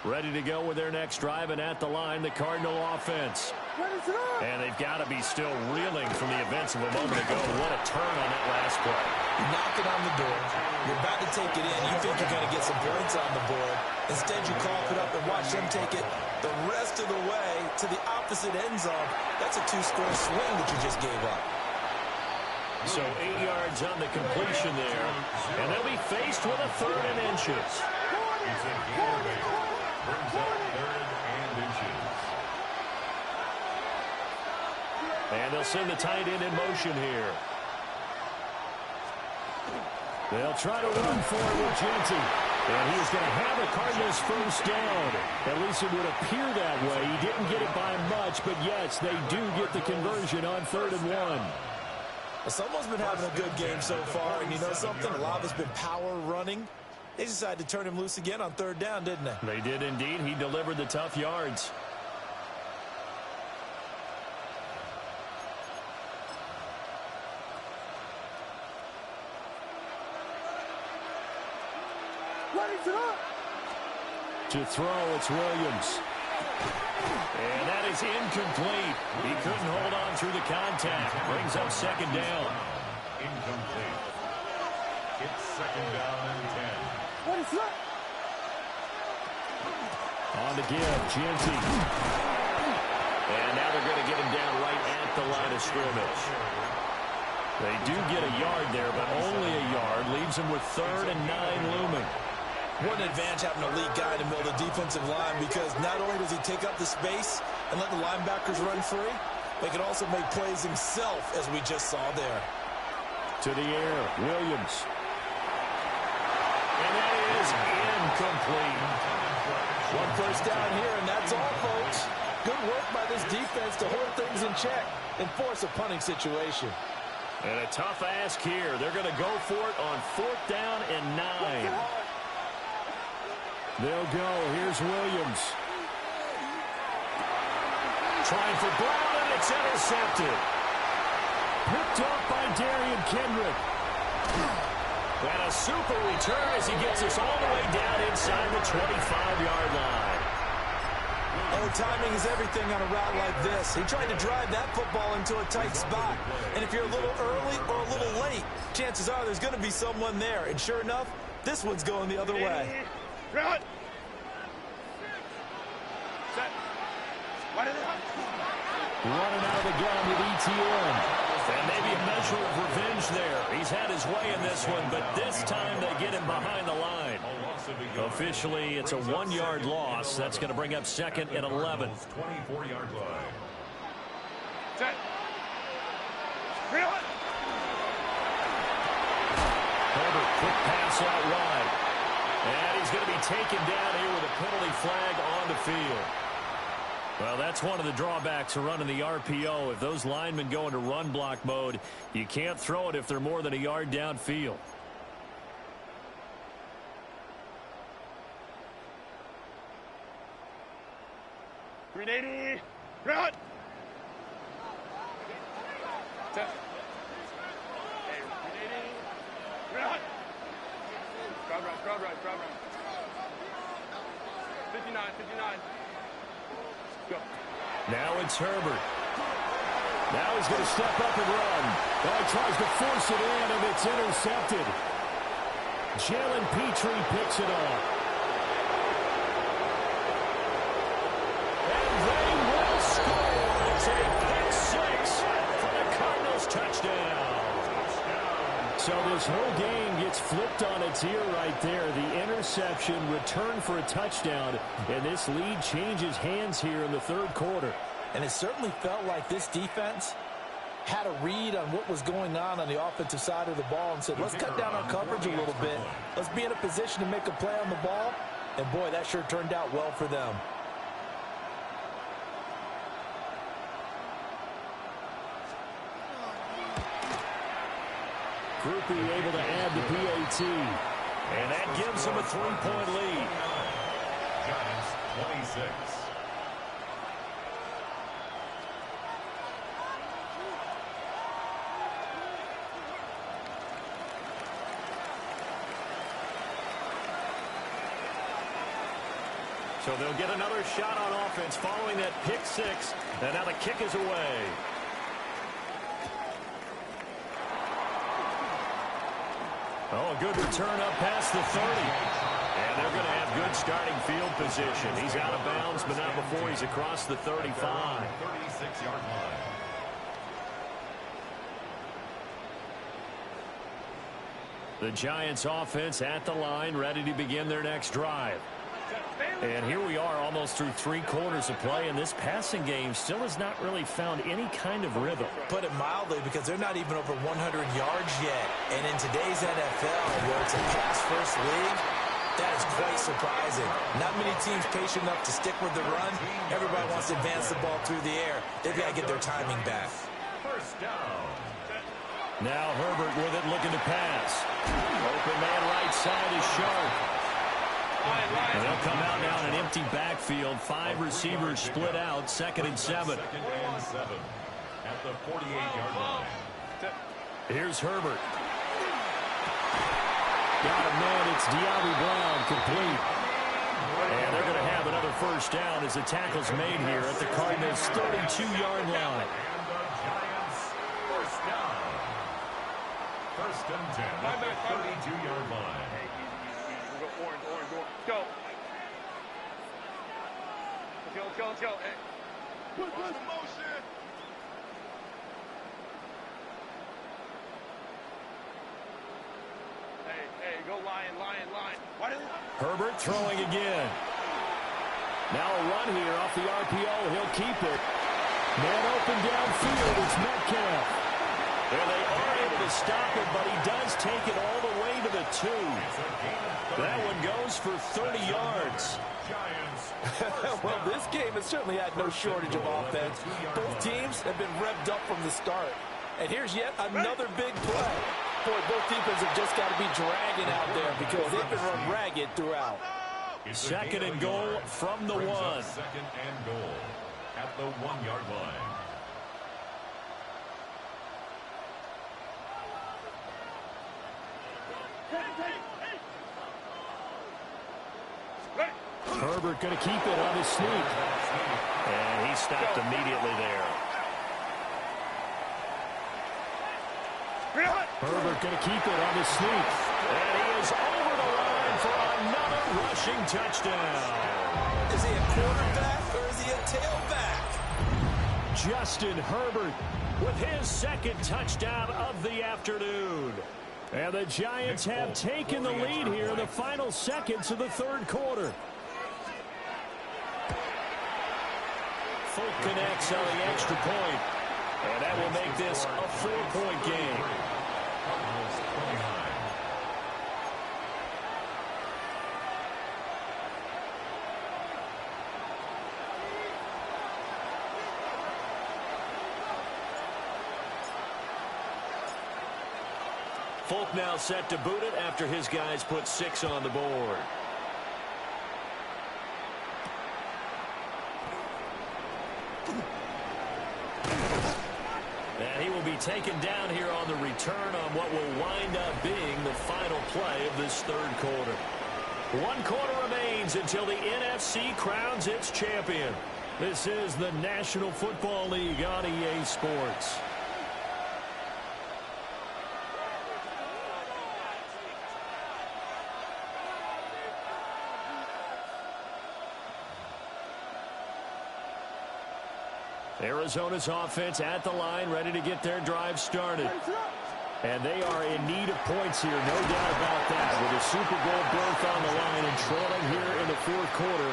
Ready to go with their next drive, and at the line, the Cardinal offense. And they've got to be still reeling from the events of a moment ago. What a turn on that last play. You're knocking on the door. You're about to take it in. You think you're going to get some points on the board. Instead, you cough it up and watch them take it the rest of the way to the opposite end zone. That's a 2-score swing that you just gave up. So 8 yards on the completion there. And they'll be faced with a 3rd and inches. He's in the innovator. Brings up 3rd and inches. And they'll send the tight end in motion here. They'll try to run for it with Genty. And he's going to have the Cardinals first down. At least it would appear that way. He didn't get it by much, but yes, they do get the conversion on 3rd and 1. Well, someone's been having a good game so far, and you know something? A lot has been power running. They decided to turn him loose again on 3rd down, didn't they? They did indeed. He delivered the tough yards. To throw, it's Williams. And that is incomplete. He couldn't hold on through the contact. Brings up 2nd down. Incomplete. It's 2nd down and 10. On the give, Genty. And now they're going to get him down right at the line of scrimmage. They do get a yard there, but only a yard. Leaves him with 3rd and 9 looming. What an advantage having an elite guy in the middle of the defensive line, because not only does he take up the space and let the linebackers run free, but he can also make plays himself, as we just saw there. To the air, Williams. And that is incomplete. 1 first down here, and that's all, folks. Good work by this defense to hold things in check and force a punting situation. And a tough ask here. They're going to go for it on 4th down and 9. They'll go. Here's Williams. Trying for Brown, and it's intercepted. Picked up by Darian Kendrick. And a super return as he gets us all the way down inside the 25-yard line. Oh, timing is everything on a route like this. He tried to drive that football into a tight spot. And if you're a little early or a little late, chances are there's going to be someone there. And sure enough, this one's going the other way. Run. Set. Running out of the gun with ETN. And maybe a measure of revenge there. He's had his way in this one, but this time they get him behind the line. Officially, it's a 1-yard loss. That's going to bring up 2nd and 11. 24-yard line. Set. Reel it. Herbert, quick pass out wide. And he's going to be taken down here with a penalty flag on the field. Well, that's one of the drawbacks of running the RPO. If those linemen go into run block mode, you can't throw it if they're more than a yard downfield. .380. Run. Set. Hey, .380. Run. Crowd right, crowd right, crowd right. 59, 59. Go. Now it's Herbert. Now he's going to step up and run. Oh, he tries to force it in, and it's intercepted. Jalen Petrie picks it up. And they will score. It's a pick 6 for the Cardinals touchdown. So this whole game gets flipped on its ear right there. The interception, return for a touchdown, and this lead changes hands here in the 3rd quarter. And it certainly felt like this defense had a read on what was going on the offensive side of the ball and said, let's cut down our coverage a little bit. Let's be in a position to make a play on the ball. And, boy, that sure turned out well for them. Groupie able to add the PAT. And that gives them a 3-point lead. Giants 26. So they'll get another shot on offense following that pick six. And now the kick is away. Oh, a good return up past the 30. And they're going to have good starting field position. He's out of bounds, but not before he's across the 35. 36-yard line. The Giants offense at the line, ready to begin their next drive. And here we are almost through 3 quarters of play, and this passing game still has not really found any kind of rhythm. Put it mildly, because they're not even over 100 yards yet. And in today's NFL, where it's a pass-first league, that is quite surprising. Not many teams patient enough to stick with the run. Everybody wants to advance the ball through the air. They've got to get their timing back. First down. Now Herbert with it, looking to pass. Open man right side is Sharp. And they'll come out now in an empty backfield. 5 receivers split out. 2nd and 7. 2nd and 7 at the 48-yard line. Here's Herbert. Got him, man. It's De'Ami Brown, complete. And they're going to have another first down as the tackle's made here at the Cardinals' 32-yard line. And the Giants first down. 1st and 10 at the 32-yard line. Orange. Let's go. Let's go. Hey. Push the motion. Hey, go line. Herbert throwing again. Now a run here off the RPO. He'll keep it. Man open downfield. It's Metcalf. And they are able to stop it, but he does take it all the way to the 2. That one goes for 30 yards. Well, this game has certainly had no shortage of offense. Both teams have been revved up from the start. And here's yet another big play. Boy, both defenses have just got to be dragging out there because they've been run ragged throughout. 2nd and goal from the 1. 2nd and goal at the 1-yard line. Herbert going to keep it on his sneak. And he stopped immediately there. Herbert going to keep it on his sneak. And he is over the line for another rushing touchdown. Is he a quarterback or is he a tailback? Justin Herbert with his 2nd touchdown of the afternoon. And the Giants have taken the lead here in the final seconds of the 3rd quarter. Folk connects on the extra point. And that will make this a 4-point game. Folk now set to boot it after his guys put 6 on the board. And he will be taken down here on the return on what will wind up being the final play of this 3rd quarter. 1 quarter remains until the NFC crowns its champion. This is the National Football League on EA Sports. Arizona's offense at the line, ready to get their drive started. And they are in need of points here, no doubt about that. With a Super Bowl berth on the line and trailing here in the 4th quarter,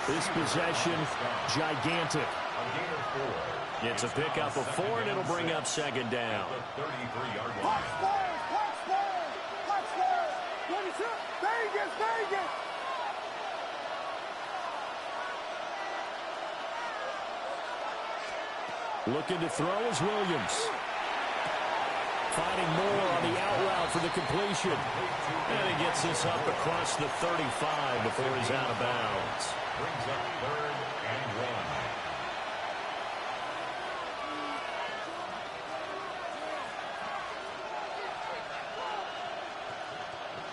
this possession, gigantic. It's a pickup of 4, and it'll bring up 2nd down. Looking to throw is Williams. Finding more on the out route for the completion. And he gets this up across the 35 before he's out of bounds. Brings up 3rd and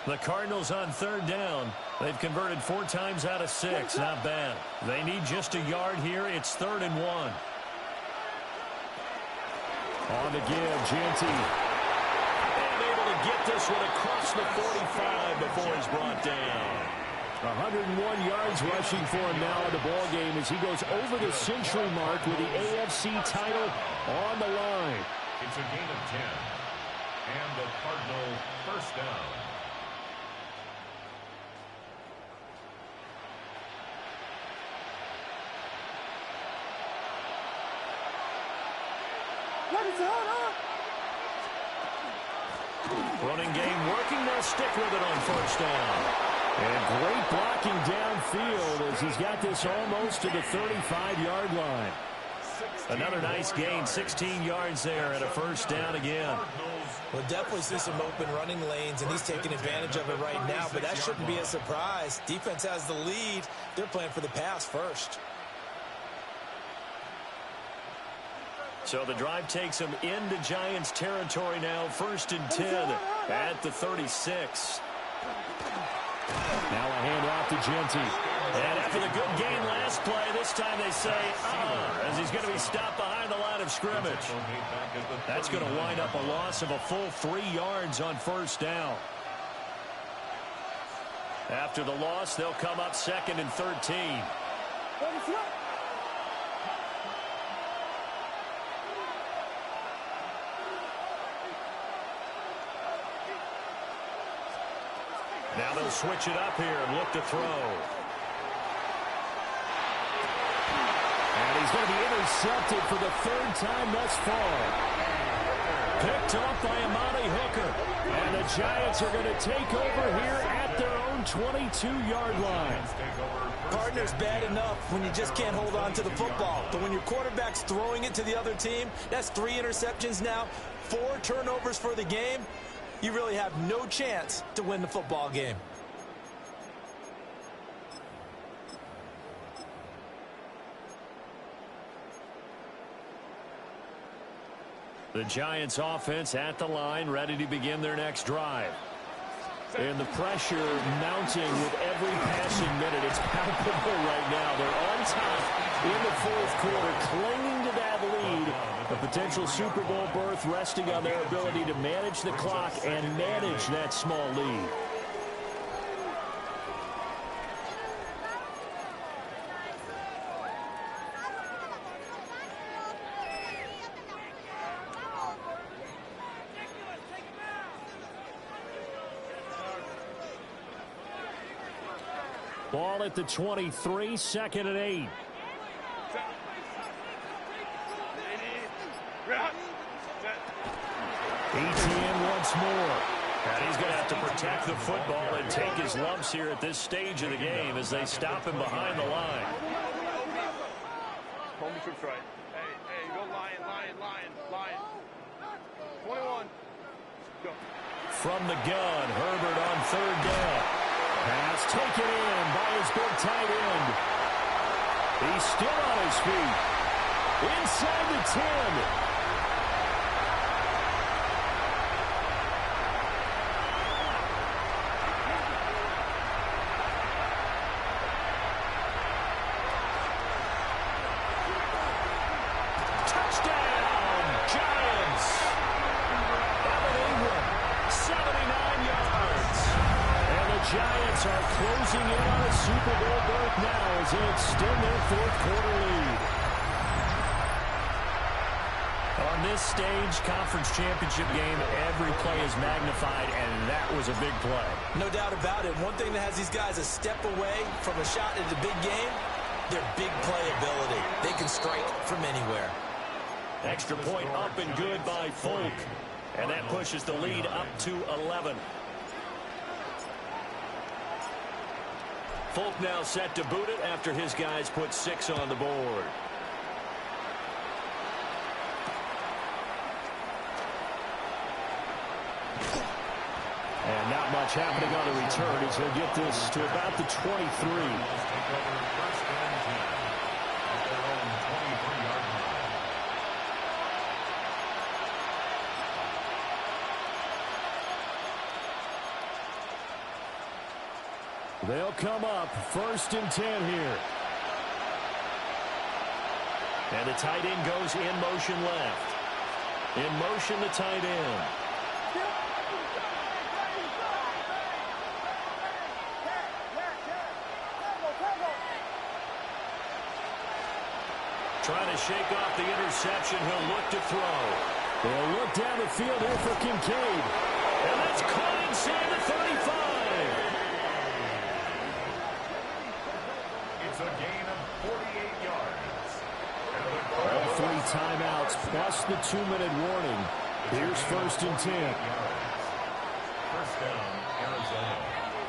1. The Cardinals on third down. They've converted 4 times out of 6. Not bad. They need just a yard here. It's 3rd and 1. On the give, Genty. And able to get this one across the 45 before he's brought down. 101 yards rushing for him now in the ball game as he goes over the century mark with the AFC title on the line. It's a gain of 10. And the Cardinal first down. Running game working. They'll stick with it on first down. And great blocking downfield as he's got this almost to the 35-yard line. Another nice gain, 16 yards there and a first down again. We'll definitely see some open running lanes, and he's taking advantage of it right now, but that shouldn't be a surprise. Defense has the lead. They're playing for the pass first. So the drive takes him into Giants territory now, 1st and 10 at the 36. Now a handoff to Genty. And after the good gain last play, this time they say, as he's going to be stopped behind the line of scrimmage. That's going to wind up a loss of a full 3 yards on first down. After the loss, they'll come up 2nd and 13. Now they'll switch it up here and look to throw. And he's going to be intercepted for the 3rd time thus far. Picked up by Amani Hooker. And the Giants are going to take over here at their own 22-yard line. Partner's bad enough when you just can't hold on to the football. But when your quarterback's throwing it to the other team, that's 3 interceptions now, 4 turnovers for the game. You really have no chance to win the football game. The Giants offense at the line, ready to begin their next drive. And the pressure mounting with every passing minute. It's palpable right now. They're on top in the 4th quarter, clinging to that lead. A potential Super Bowl berth resting on their ability to manage the clock and manage that small lead. Ball at the 23, 2nd and 8. ETN once more. And he's going to have to protect the football and take his lumps here at this stage of the game as they stop him behind the line. Hold me trips right. Hey, go Lion. 21. Go. From the gun, Herbert on 3rd down. Pass taken in by his big tight end. He's still on his feet. Inside the 10. Giants are closing in on a Super Bowl berth now as they extend their 4th quarter lead. On this stage, conference championship game, every play is magnified, and that was a big play. No doubt about it. One thing that has these guys a step away from a shot at the big game, their big play ability. They can strike from anywhere. Extra point up and good by Folk, and that pushes the lead up to 11. Folk now set to boot it after his guys put 6 on the board. And not much happening on the return as he'll get this to about the 23. They'll come up 1st and 10 here. And the tight end goes in motion left. In motion, the tight end. Trying to shake off the interception. He'll look to throw. They'll look down the field here for Kincaid. And that's caught inside the 35. It's a gain of 48 yards. All 3 timeouts plus the 2-minute warning. Here's 1st and 10. First down, Arizona.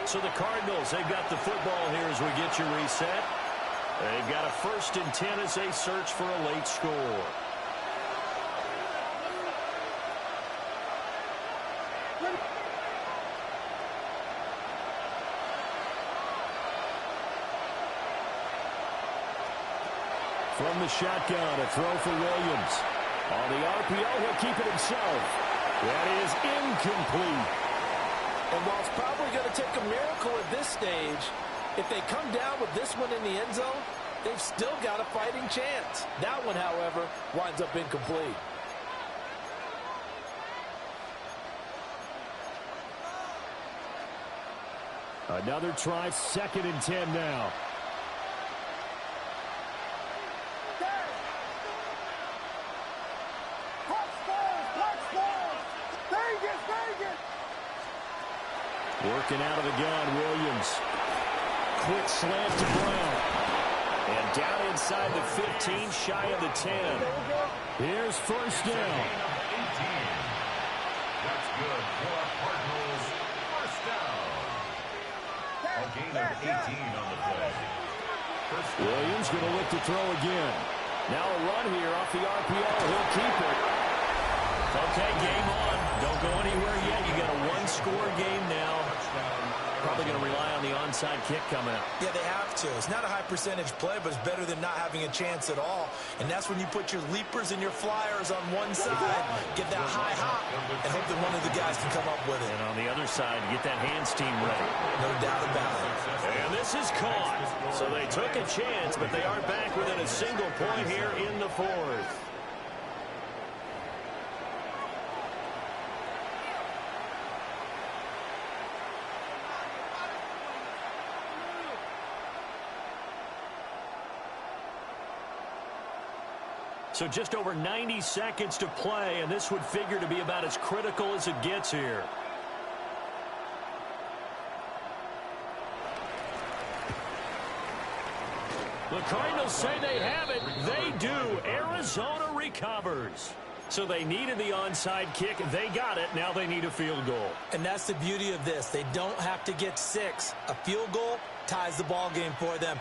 So the Cardinals, they've got the football here as we get you reset. They've got a 1st and 10 as they search for a late score. From the shotgun, a throw for Williams. On the RPO, he'll keep it himself. That is incomplete. And while it's probably going to take a miracle at this stage, if they come down with this one in the end zone, they've still got a fighting chance. That one, however, winds up incomplete. Another try, 2nd and 10 now. Working out of the gun, Williams. Quick slant to Brown. And down inside the 15, shy of the 10. Here's 1st down. That's good for Cardinals. First down. A gain of 18 on the play. Williams going to look to throw again. Now a run here off the RPO. He'll keep it. Okay, game on. Don't go anywhere yet. You got a 1-score game now. Probably going to rely on the onside kick coming up. Yeah, they have to. It's not a high percentage play, but it's better than not having a chance at all. And that's when you put your leapers and your flyers on one side, get that high hop, and hope that one of the guys can come up with it. And on the other side, get that hands team ready. No doubt about it. And this is caught. So they took a chance, but they are back within a single point here in the 4th. So just over 90 seconds to play, and this would figure to be about as critical as it gets here. The Cardinals say they have it. They do. Arizona recovers. So they needed the onside kick. They got it. Now they need a field goal. And that's the beauty of this. They don't have to get 6. A field goal ties the ball game for them.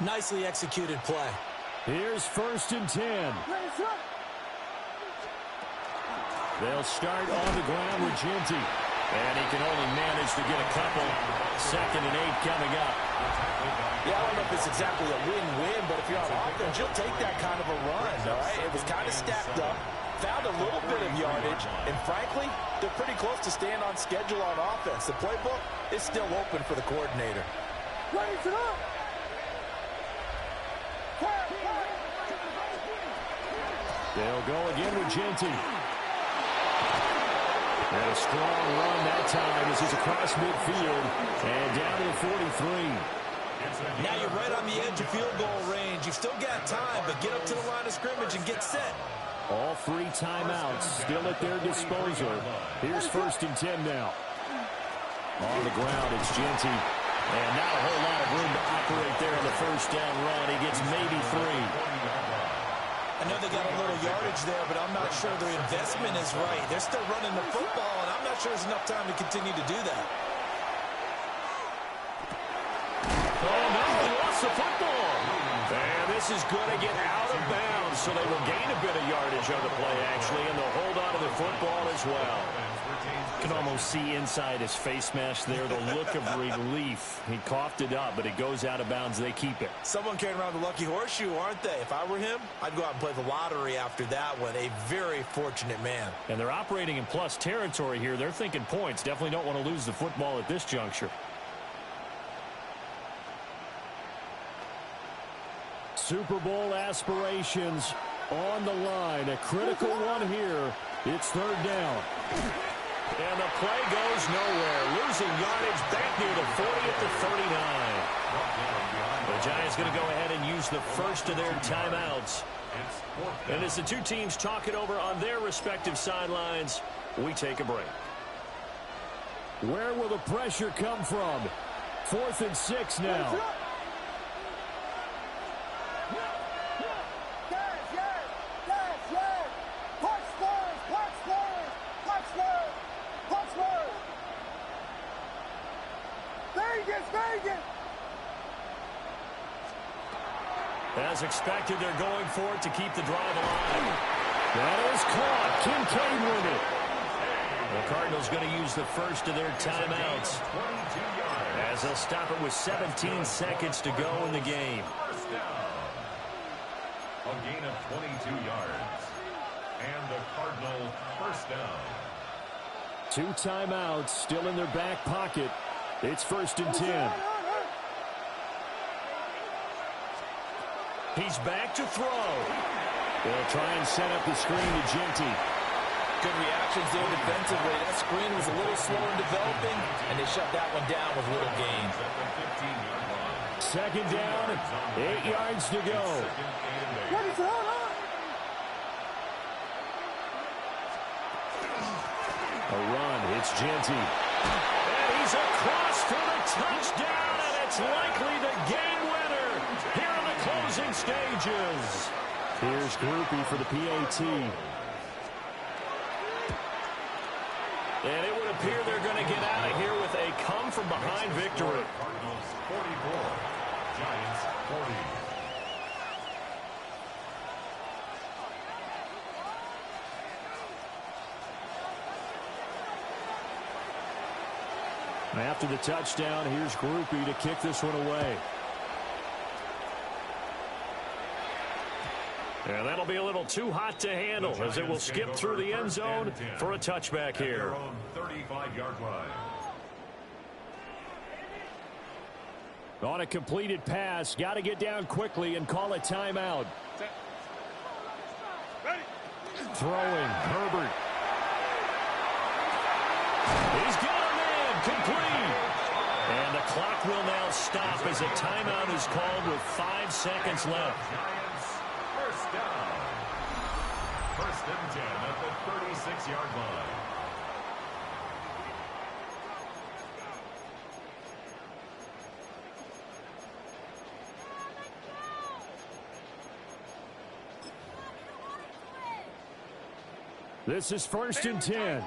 Nicely executed play. Here's 1st and 10. They'll start on the ground with Genty. And he can only manage to get a couple. 2nd and 8 coming up. Yeah, I don't know if it's exactly a win-win, but if you're on offense, you'll take that kind of a run, all right? It was kind of stacked up, found a little bit of yardage, and frankly, they're pretty close to staying on schedule on offense. The playbook is still open for the coordinator. Raise it up! They'll go again with Genty. And a strong run that time as he's across midfield and down to the 43. Now you're right on the edge of field goal range. You've still got time, but get up to the line of scrimmage and get set. All 3 timeouts still at their disposal. Here's 1st and 10 now. On the ground, it's Genty. And not a whole lot of room to operate there on the 1st down run. He gets maybe 3. I know they got a little yardage there, but I'm not sure their investment is right. They're still running the football, and I'm not sure there's enough time to continue to do that. Oh, no, he lost the football. And this is going to get out of bounds, so they will gain a bit of yardage on the play, actually, and they'll hold on to the football as well. You can almost see inside his face mask there the look of relief. He coughed it up, but it goes out of bounds. They keep it. Someone carrying around the lucky horseshoe, aren't they? If I were him, I'd go out and play the lottery after that one. A very fortunate man. And they're operating in plus territory here. They're thinking points. Definitely don't want to lose the football at this juncture. Super Bowl aspirations on the line. A critical one here. It's third down. And the play goes nowhere. Losing yardage back near the 40 at the 39. The Giants going to go ahead and use the first of their timeouts. And as the two teams talk it over on their respective sidelines, we take a break. Where will the pressure come from? 4th and 6 now. As expected, they're going for it to keep the drive alive. That is caught. Kincaid with it. The Cardinals going to use the first of their timeouts as they'll stop it with 17 seconds to go in the game. First down. A gain of 22 yards. And the Cardinal first down. 2 timeouts still in their back pocket. It's 1st and 10. He's back to throw. They'll try and set up the screen to Genty. Good reactions there defensively. That screen was a little slow in developing, and they shut that one down with little gain. 2nd down, 8 yards to go. A run, it's Genty. And he's across for the touchdown, and it's likely the game winner here in the closing stages. Here's Groupie for the PAT. And it would appear they're going to get out of here with a come-from-behind victory. Cardinals 44, Giants 40. After the touchdown, here's Groupie to kick this one away. And that'll be a little too hot to handle as it will skip through the end zone for a touchback here. 35-yard line. On a completed pass, got to get down quickly and call a timeout. Throwing, Herbert. He's got a man, complete. And the clock will now stop as a timeout is called with 5 seconds left. Giants first down. 1st and 10 at the 36-yard line. This is 1st and 10.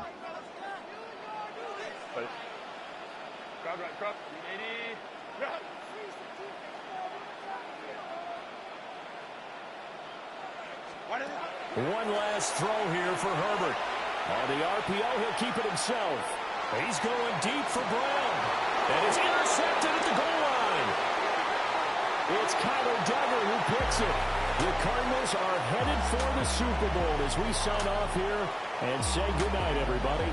One last throw here for Herbert. On the RPO, he'll keep it himself. He's going deep for Brown. And it's intercepted at the goal line. It's Kyler Duggar who picks it. The Cardinals are headed for the Super Bowl as we sign off here and say goodnight, everybody.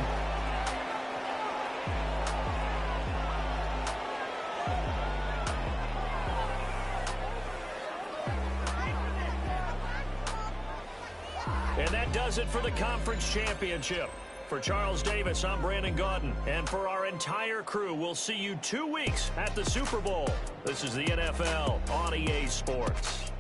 And that does it for the conference championship. For Charles Davis, I'm Brandon Gaudin. And for our entire crew, we'll see you 2 weeks at the Super Bowl. This is the NFL on EA Sports.